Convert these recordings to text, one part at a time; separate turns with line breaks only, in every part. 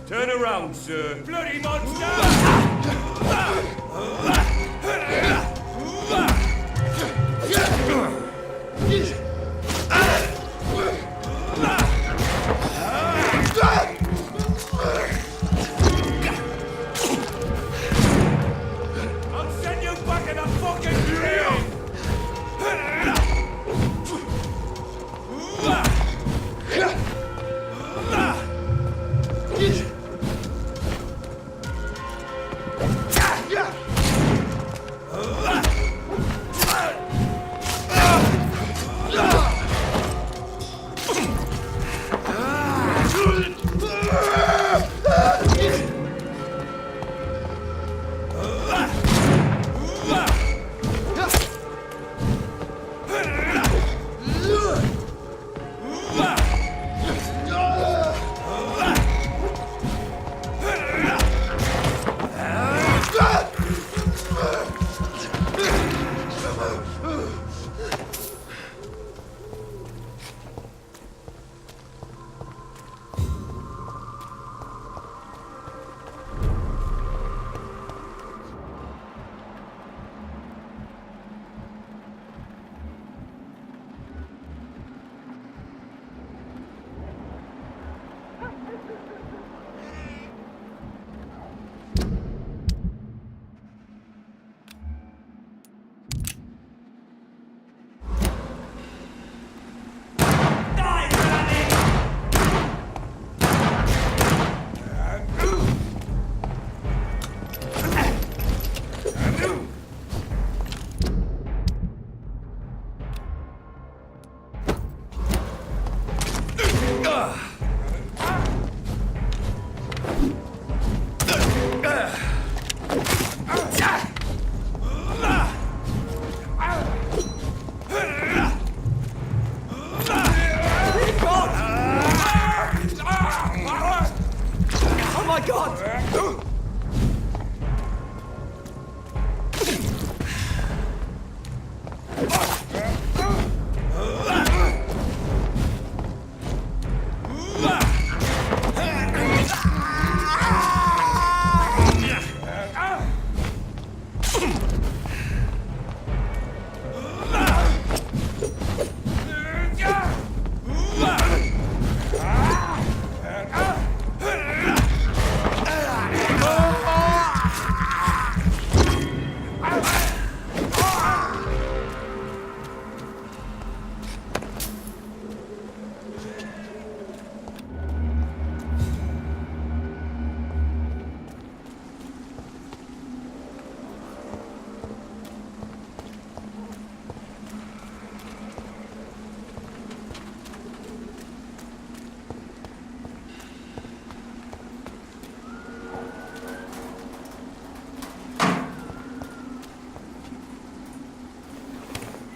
Turn around, sir. Bloody monster! I'll send you back in a fucking grave!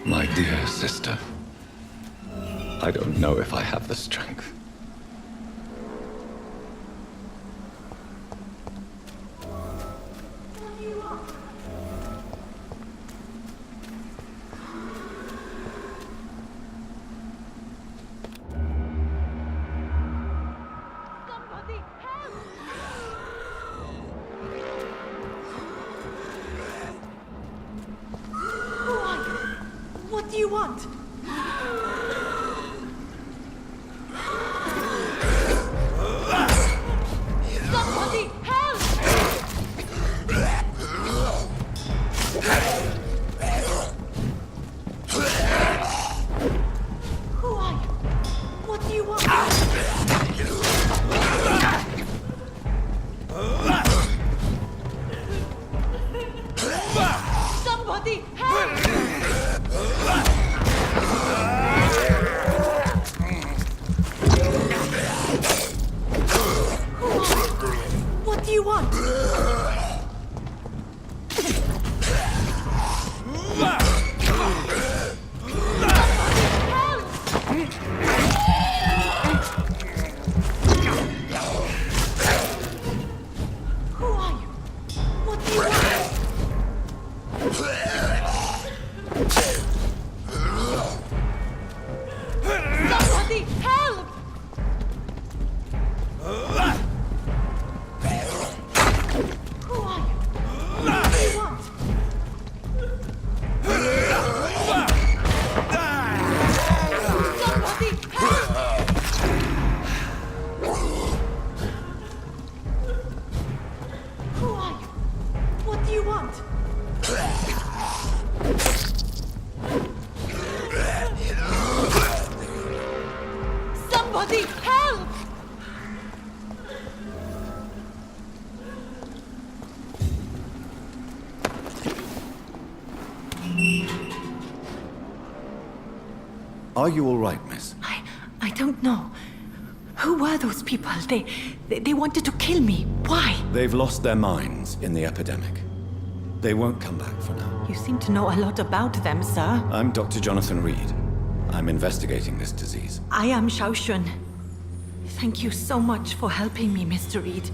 My dear sister, I don't know if I have the strength.
you want? Somebody help! Who are you? What do you want? Somebody help! What do you want? Who are you? What do you want? Somebody help! Who are you? What do you want? Somebody help! Who are you? What do you want? Somebody help!
Are you all right, miss?
I don't know. Who were those people? They wanted to kill me. Why?
They've lost their minds in the epidemic. They won't come back for now.
You seem to know a lot about them, sir.
I'm Dr. Jonathan Reid. I'm investigating this disease.
I am Xiaoxun. Thank you so much for helping me, Mr. Reid.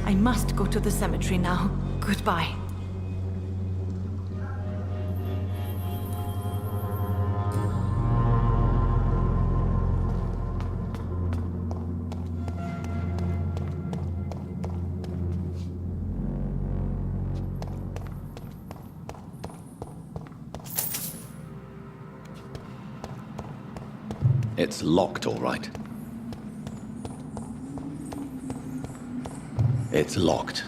I must go to the cemetery now. Goodbye.
It's locked, all right. It's locked.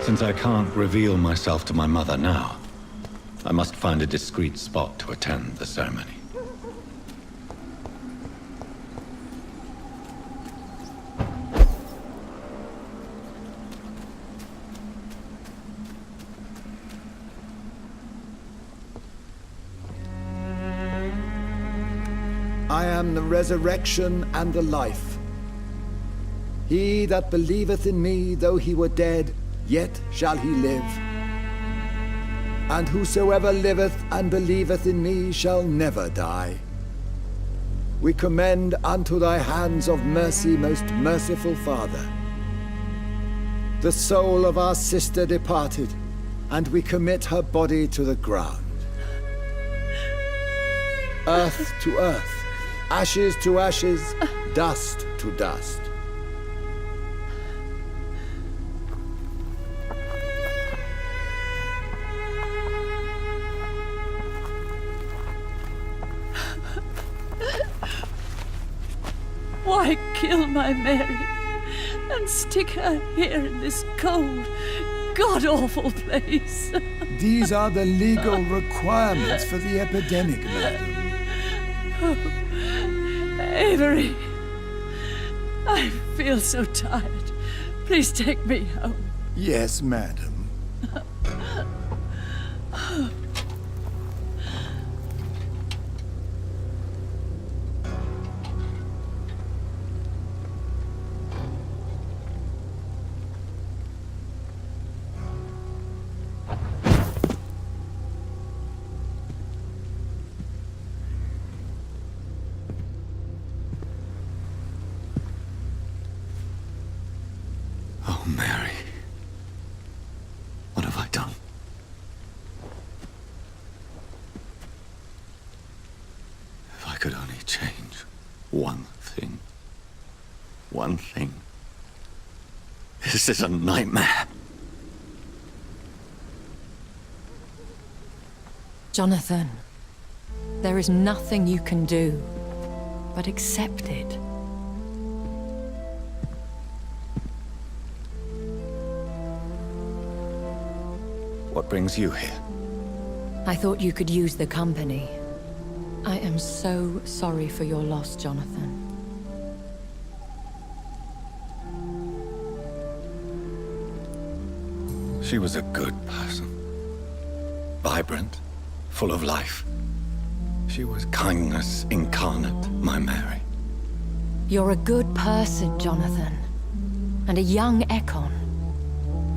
Since I can't reveal myself to my mother now, I must find a discreet spot to attend the ceremony.
I am the resurrection and the life. He that believeth in me, though he were dead, yet shall he live. And whosoever liveth and believeth in me shall never die. We commend unto thy hands of mercy, most merciful Father, the soul of our sister departed, and we commit her body to the ground. Earth to earth, ashes to ashes, dust to dust.
Why kill my Mary and stick her here in this cold, god-awful place?
These are the legal requirements for the epidemic, madam.
Avery, I feel so tired. Please take me home.
Yes, madam.
Oh, Mary. What have I done? If I could only change one thing. one thing. This is a nightmare.
Jonathan, there is nothing you can do but accept it.
What brings you here?
I thought you could use the company. I am so sorry for your loss, Jonathan.
She was a good person. Vibrant, full of life. She was kindness incarnate, my Mary.
You're a good person, Jonathan. And a young Ekon.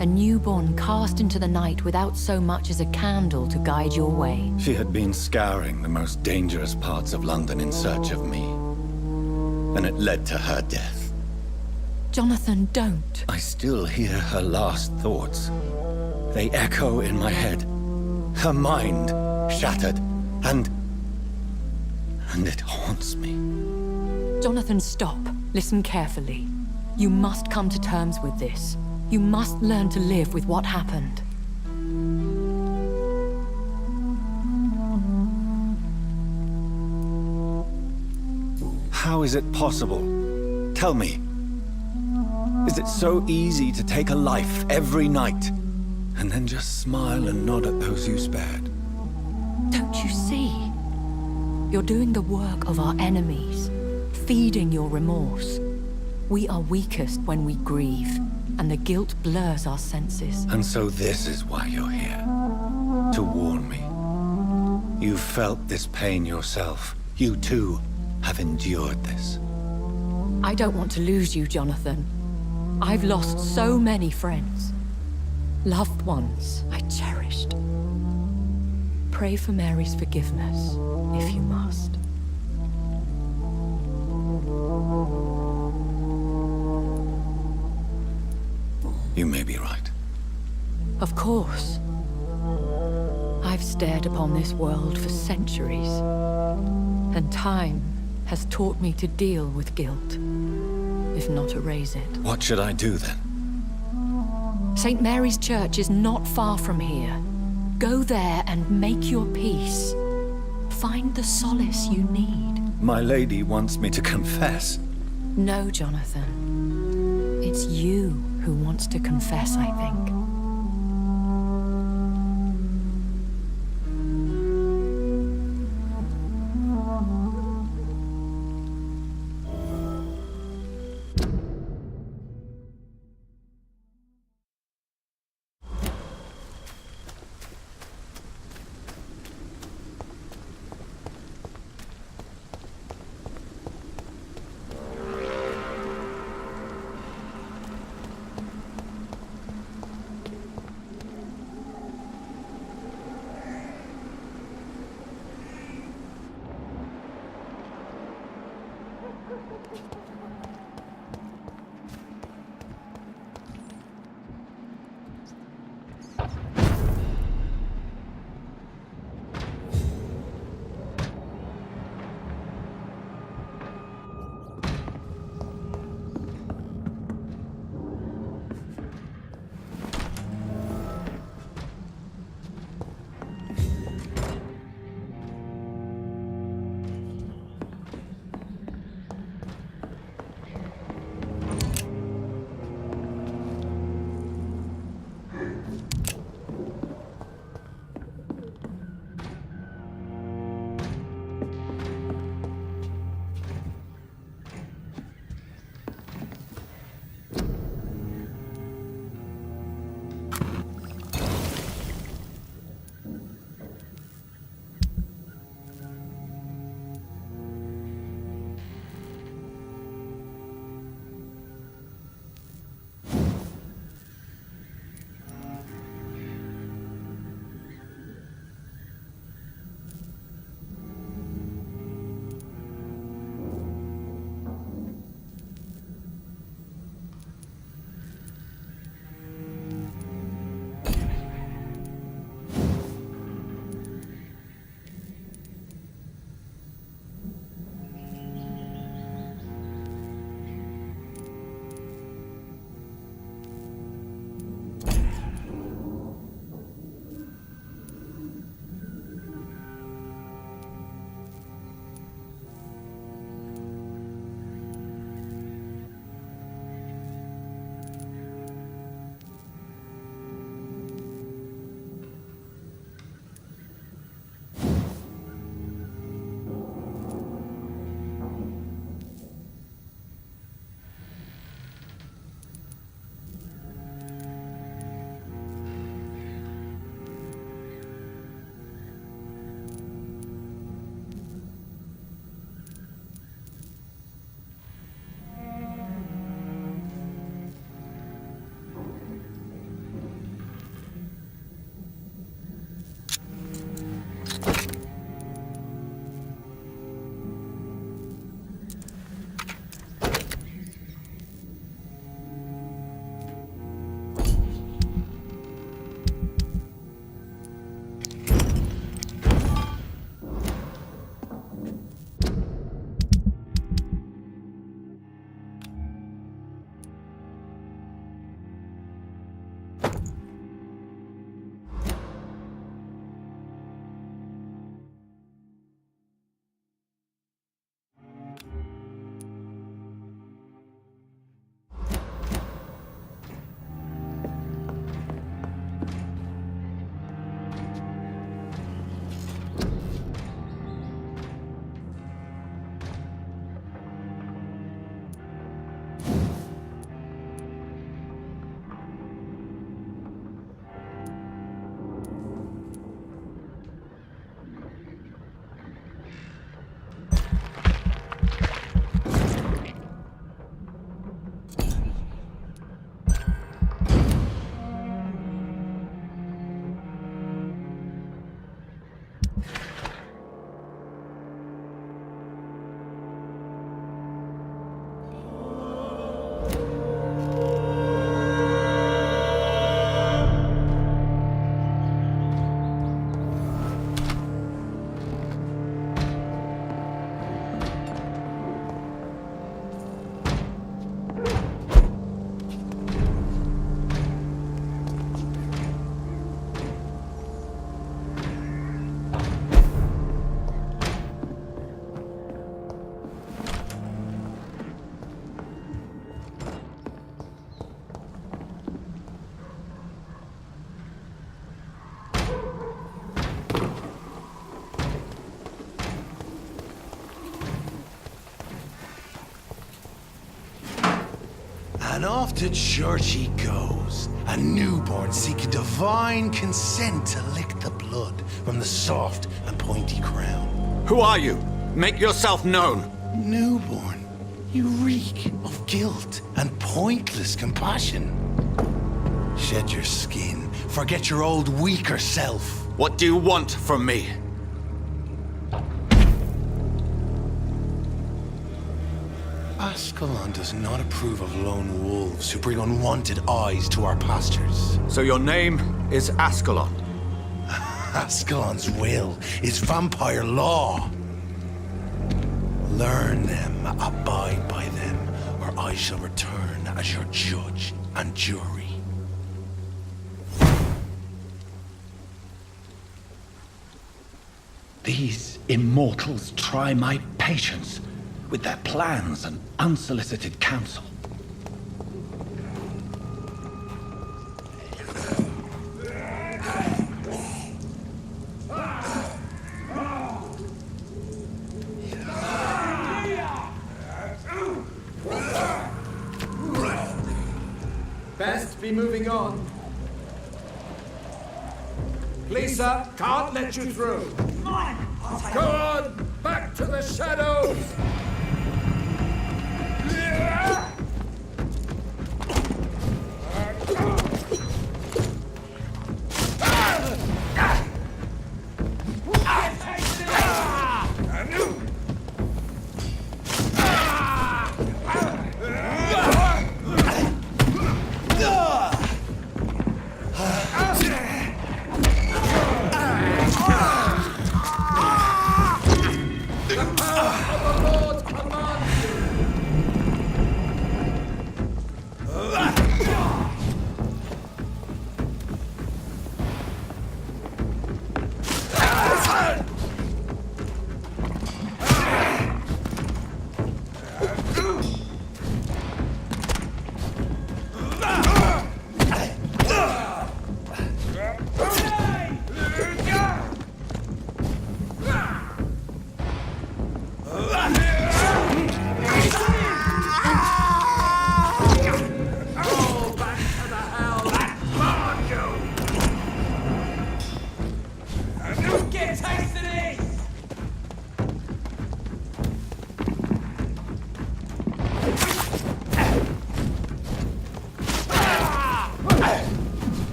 A newborn cast into the night without so much as a candle to guide your way.
She had been scouring the most dangerous parts of London in search of me. And it led to her death.
Jonathan, don't.
I still hear her last thoughts. They echo in my head. Her mind shattered, and it haunts me.
Jonathan, stop. Listen carefully. You must come to terms with this. You must learn to live with what happened.
How is it possible? Tell me. Is it so easy to take a life every night, and then just smile and nod at those you spared?
Don't you see? You're doing the work of our enemies, feeding your remorse. We are weakest when we grieve, and the guilt blurs our senses.
And so this is why you're here. To warn me. You've felt this pain yourself. You too have endured this.
I don't want to lose you, Jonathan. I've lost so many friends. Loved ones I cherished. Pray for Mary's forgiveness, if you must.
You may be right.
Of course. I've stared upon this world for centuries, and time has taught me to deal with guilt, if not erase it.
What should I do then?
St. Mary's Church is not far from here. Go there and make your peace. Find the solace you need.
My lady wants me to confess.
No, Jonathan. It's you who wants to confess, I think.
And off to church he goes, a newborn seeking divine consent to lick the blood from the soft and pointy crown.
Who are you? Make yourself known.
Newborn, you reek of guilt and pointless compassion. Shed your skin, forget your old weaker self.
What do you want from me?
Ascalon does not approve of lone wolves who bring unwanted eyes to our pastures.
So your name is Ascalon?
Ascalon's will is vampire law. Learn them, abide by them, or I shall return as your judge and jury.
These immortals try my patience with their plans and unsolicited counsel.
Best be moving on. Please, sir, can't let you through. Go on, back to the shadows!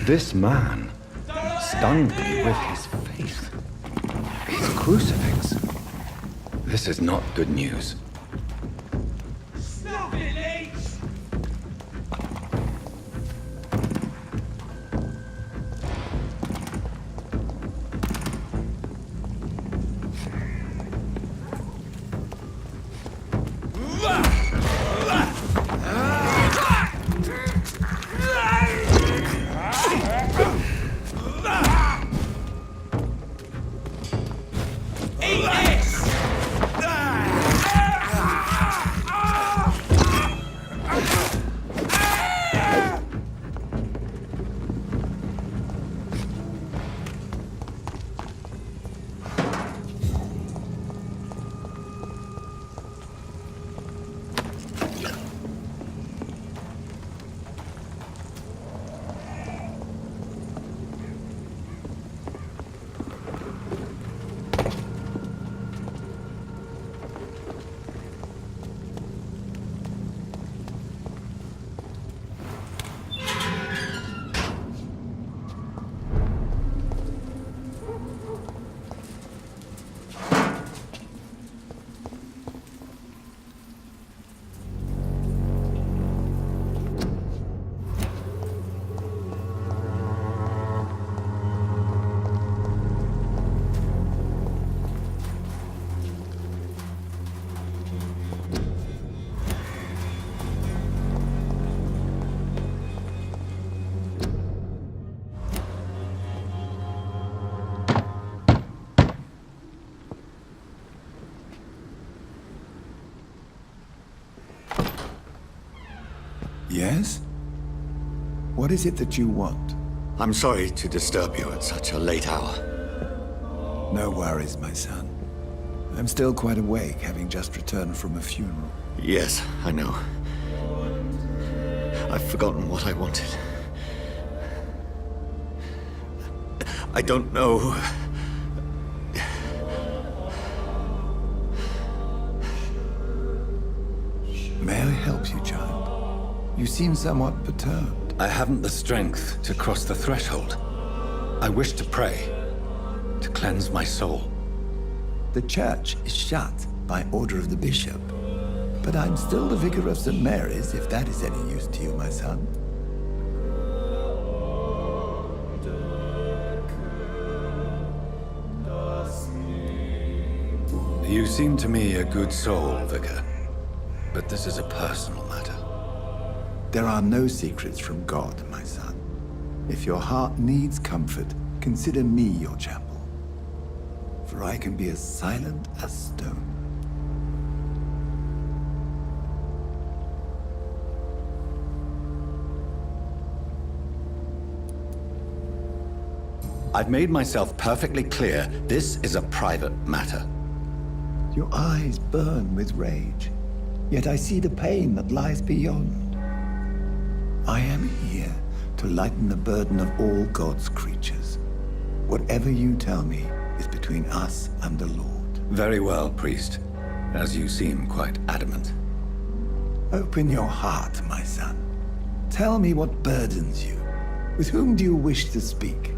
This man stunned me with his faith. His crucifix. This is not good news.
Stop it, Leech! Eat this!
Yes? What is it that you want?
I'm sorry to disturb you at such a late hour.
No worries, my son. I'm still quite awake, having just returned from a funeral.
Yes, I know. I've forgotten what I wanted. I don't know.
May I help you, child? You seem somewhat perturbed.
I haven't the strength to cross the threshold. I wish to pray, to cleanse my soul.
The church is shut by order of the bishop. But I'm still the vicar of St. Mary's, if that is any use to you, my son.
You seem to me a good soul, Vicar. But this is a personal matter.
There are no secrets from God, my son. If your heart needs comfort, consider me your chapel. For I can be as silent as stone.
I've made myself perfectly clear. This is a private matter.
Your eyes burn with rage, yet I see the pain that lies beyond. I am here to lighten the burden of all God's creatures. Whatever you tell me is between us and the Lord.
Very well, priest. As you seem quite adamant.
Open your heart, my son. Tell me what burdens you. With whom do you wish to speak?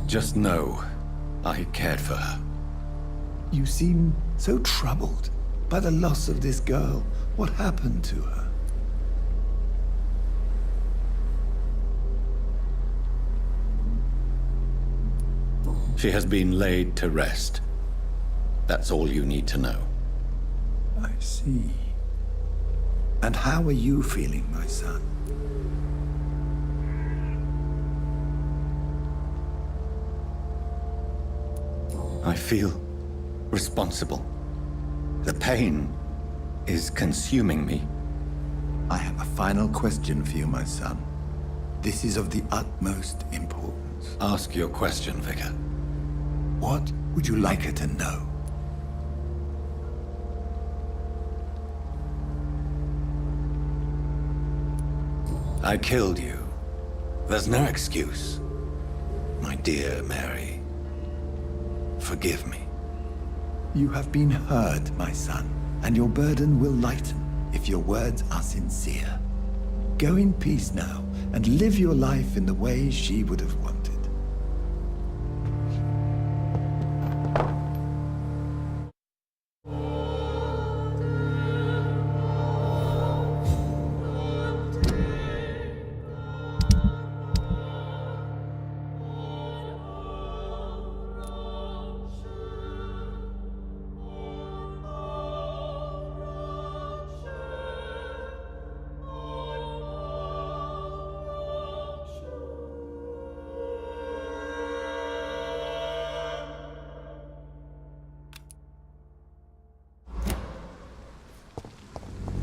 Just know, I cared for her.
You seem so troubled by the loss of this girl. What happened to her?
She has been laid to rest. That's all you need to know.
I see. And how are you feeling, my son?
I feel responsible. The pain is consuming me.
I have a final question for you, my son. This is of the utmost importance.
Ask your question, Vicar.
What would you like her to know?
I killed you. There's no excuse. My dear Mary. Forgive me.
You have been heard, my son, and your burden will lighten if your words are sincere. Go in peace now, and live your life in the way she would have wanted.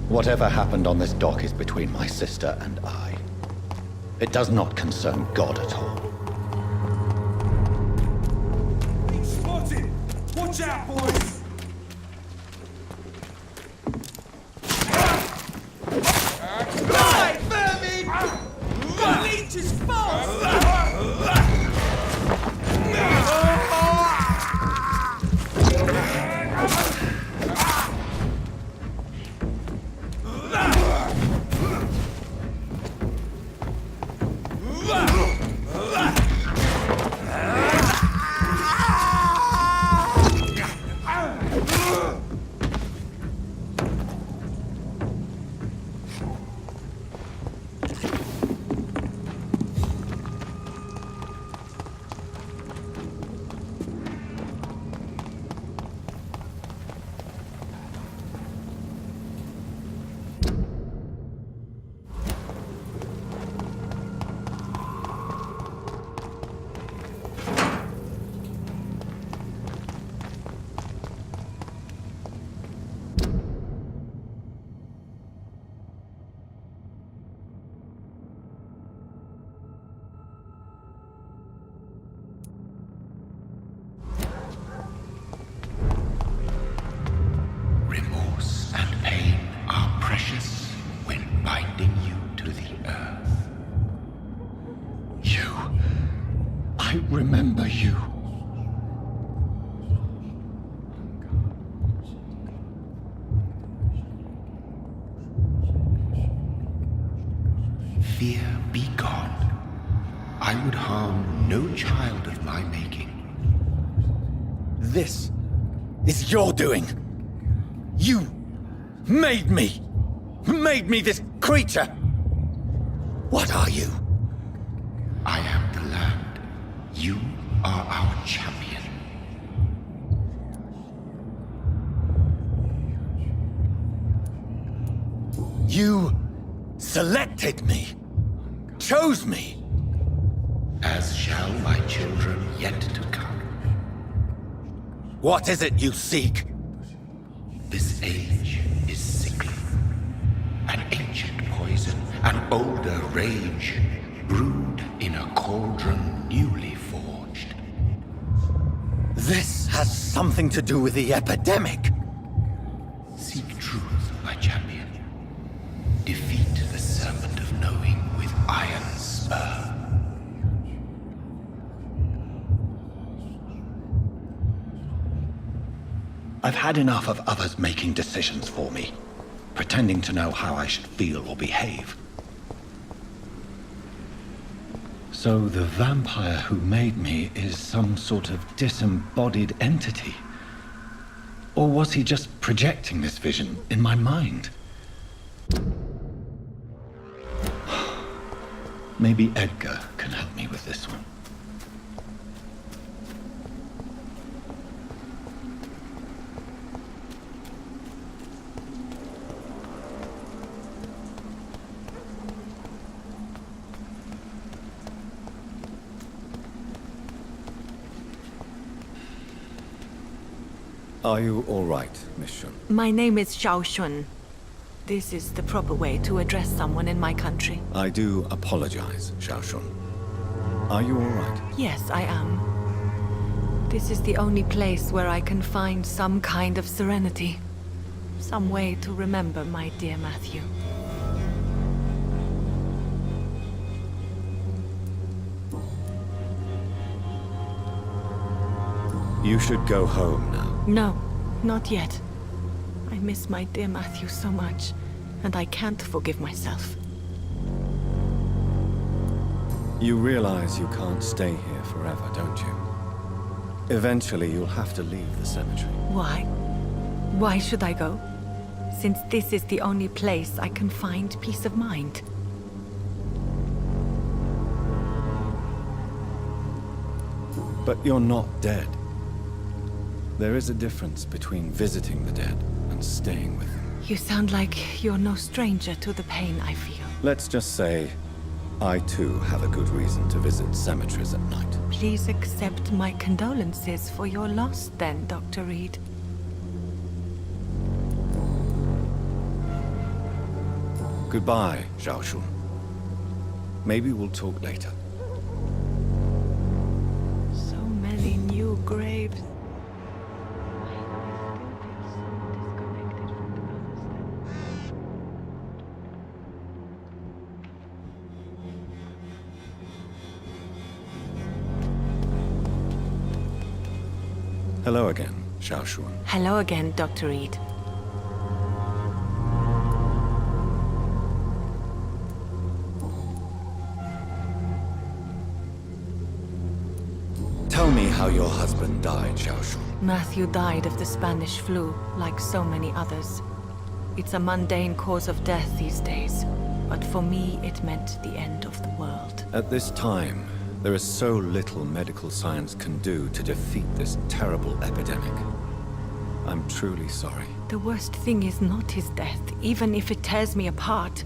Whatever happened on this dock is between my sister and I. It does not concern God at all.
Spotted! Watch out, boys! Right, vermin! The leech is fast!
fear be gone. I would harm no child of my making.
This is your doing. You made me. Made me this creature. What are you?
I am the land. You are our champion.
You selected me. Chose me.
As shall my children yet to come.
What is it you seek?
This age is sickly. An ancient poison, an older rage, brewed in a cauldron newly forged.
This has something to do with the epidemic.
Seek truth, my champion. Defeat the serpent of knowing with iron spur.
I've had enough of others making decisions for me, pretending to know how I should feel or behave. So the vampire who made me is some sort of disembodied entity? Or was he just projecting this vision in my mind? Maybe Edgar can help me with this one. Are you all right, Miss Shun?
My name is Xiao Shun. This is the proper way to address someone in my country.
I do apologize, Xiao Shun. Are you all right?
Yes, I am. This is the only place where I can find some kind of serenity. Some way to remember my dear Matthew.
You should go home now.
No, not yet. I miss my dear Matthew so much, and I can't forgive myself.
You realize you can't stay here forever, don't you? Eventually, you'll have to leave the cemetery.
Why? Why should I go? Since this is the only place I can find peace of mind.
But you're not dead. There is a difference between visiting the dead and staying with them.
You sound like you're no stranger to the pain I feel.
Let's just say, I too have a good reason to visit cemeteries at night.
Please accept my condolences for your loss then, Dr. Reid.
Goodbye, Xiao Shun. Maybe we'll talk later.
So many new graves.
Hello again, Xiao Shun.
Hello again, Dr. Reid.
Tell me how your husband died, Xiao Shun.
Matthew died of the Spanish flu, like so many others. It's a mundane cause of death these days, but for me it meant the end of the world.
At this time, there is so little medical science can do to defeat this terrible epidemic. I'm truly sorry.
The worst thing is not his death, even if it tears me apart.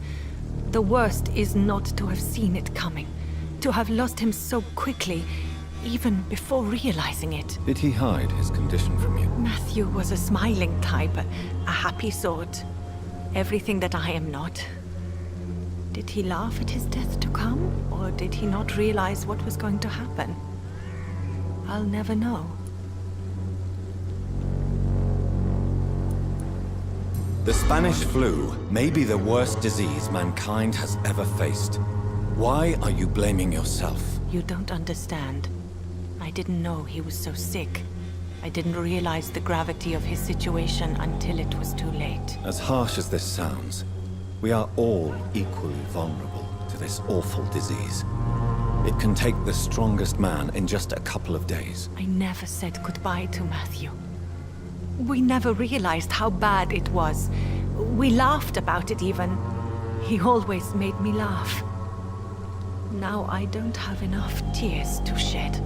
The worst is not to have seen it coming, to have lost him so quickly, even before realizing it.
Did he hide his condition from you?
Matthew was a smiling type, a happy sort. Everything that I am not. Did he laugh at his death to come, or did he not realize what was going to happen? I'll never know.
The Spanish flu may be the worst disease mankind has ever faced. Why are you blaming yourself?
You don't understand. I didn't know he was so sick. I didn't realize the gravity of his situation until it was too late.
As harsh as this sounds, we are all equally vulnerable to this awful disease. It can take the strongest man in just a couple of days.
I never said goodbye to Matthew. We never realized how bad it was. We laughed about it even. He always made me laugh. Now I don't have enough tears to shed.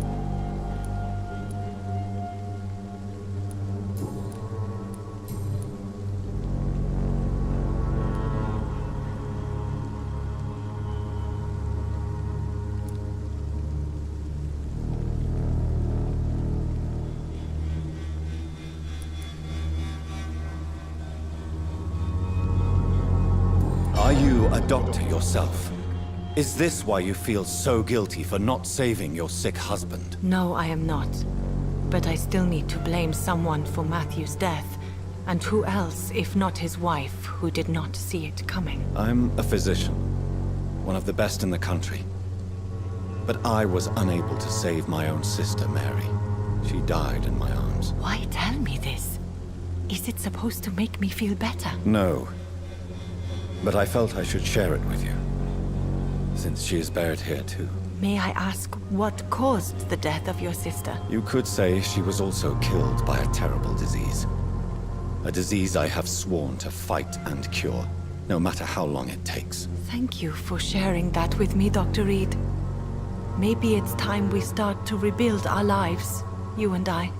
Are you a doctor yourself? Is this why you feel so guilty for not saving your sick husband?
No, I am not. But I still need to blame someone for Matthew's death. And who else, if not his wife, who did not see it coming?
I'm a physician, one of the best in the country. But I was unable to save my own sister, Mary. She died in my arms.
Why tell me this? Is it supposed to make me feel better?
No. But I felt I should share it with you, since she is buried here too.
May I ask what caused the death of your sister?
You could say she was also killed by a terrible disease. A disease I have sworn to fight and cure, no matter how long it takes.
Thank you for sharing that with me, Dr. Reid. Maybe it's time we start to rebuild our lives, you and I.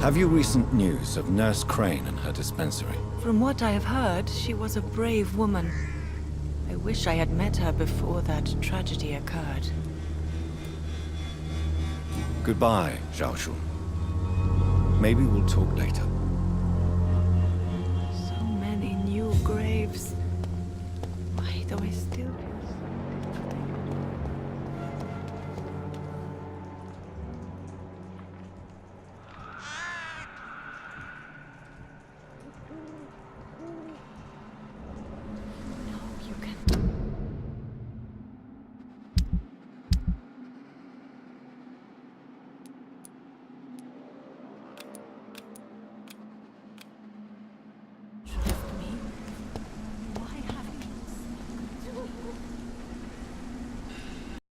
Have you recent news of Nurse Crane and her dispensary?
From what I have heard, she was a brave woman. I wish I had met her before that tragedy occurred.
Goodbye, Zhao Shun. Maybe we'll talk later.